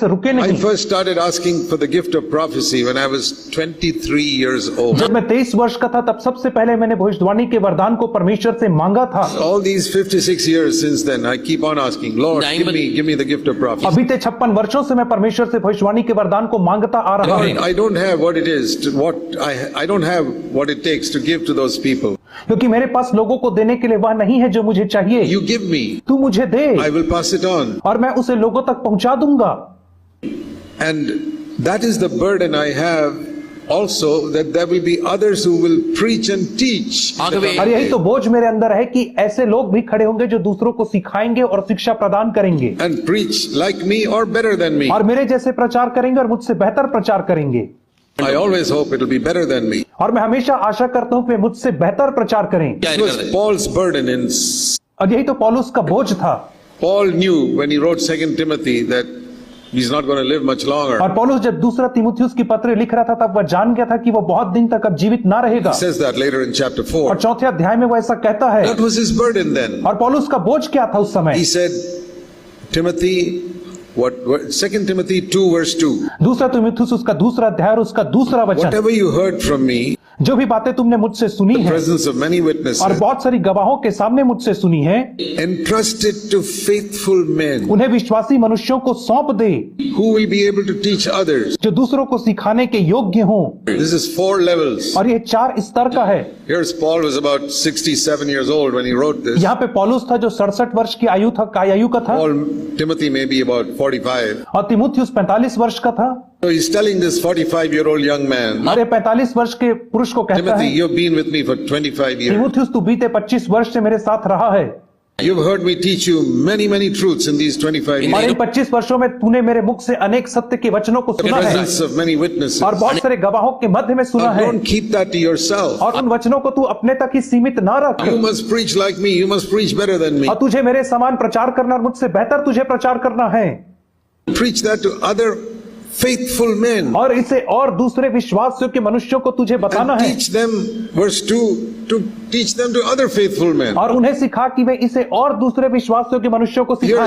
रुके I नहीं। first started asking for the gift of prophecy when I was 23 years old. जब मैं 23 वर्ष का था तब सबसे पहले मैंने भविष्यवाणी के वरदान को परमेश्वर से मांगा था। All these 56 years since then, I keep on asking, Lord, give me the gift of prophecy. अभी ते 56 वर्षों से मैं परमेश्वर से भविष्यवाणी के वरदान को मांगता आ रहा Lord, हूं। I don't have what it is, I don't have what it takes to give to those people. क्योंकि मेरे पास लोगों को देने के लिए वह नहीं है जो मुझे चाहिए। You give me, तू मुझे दे I will pass it on. और मैं उसे लोगों तक पहुंचा दूंगा। And that is the burden I have also, that there will be others who will preach and teach. और यही तो बोझ मेरे अंदर है कि ऐसे लोग भी खड़े होंगे जो दूसरों को सिखाएंगे और शिक्षा प्रदान करेंगे। And preach like me or better than me. और मेरे जैसे प्रचार करेंगे और मुझसे बेहतर प्रचार करेंगे। I always hope it will be better than me. और मैं हमेशा आशा करता हूं कि वे मुझसे बेहतर प्रचार करें। This was Paul's burden in. और यही तो पौलुस का बोझ था। Paul knew when he wrote 2 Timothy that he's not going to live much longer. और पौलुस जब दूसरा तीमुथियुस की पत्र लिख रहा था तब वह जान गया था कि वो बहुत दिन तक अब जीवित ना रहेगा। He says that later in chapter 4. और चौथे अध्याय में वो ऐसा कहता है। What was his burden then? और पौलुस का बोझ क्या था उस समय? He said, Timothy, 2 Timothy 2 verse 2. दूसरा तीमुथियुस उसका दूसरा अध्याय और उसका दूसरा वचन। Whatever you heard from me, जो भी बातें तुमने मुझसे सुनी the है presence of many और witnesses, बहुत सारी गवाहों के सामने मुझसे सुनी है, entrust it to faithful men उन्हें विश्वासी मनुष्यों को सौंप दे who will be able to teach others. जो दूसरों को सिखाने के योग्य हों। This is 4 levels. और ये 4 स्तर का है। Here's Paul was about 67 years old when he wrote this. यहाँ पे पौलुस था जो 67 वर्ष की आयु का था। Timothy may be about 45. और तीमुथियुस 45 वर्ष का था। So he's telling this 45-year-old young man, और ये 45 वर्ष के पुरुष को कहता Timothy, है, you've been with me for 25 years. तीमुथियुस तू बीते 25 वर्ष से मेरे साथ रहा है You've heard me teach you many truths in these 25 और years. इन 25 वर्षों में तूने मेरे मुख से अनेक सत्य के वचनों को The सुना है presence of many witnesses. और बहुत सारे गवाहों के मध्य में सुना Now, है। don't keep that to yourself. और उन वचनों को तू अपने तक ही सीमित ना रख। You must preach like me. You must preach better than me. और तुझे मेरे समान प्रचार करना और मुझसे बेहतर तुझे प्रचार करना है। Preach that to other faithful men. और इसे और दूसरे विश्वास योग्य मनुष्यों को तुझे बताना And है teach them, verse 2, to teach them to other faithful men. और उन्हें सिखा कि वे इसे और दूसरे विश्वास योग्य मनुष्यों को सिखाएं।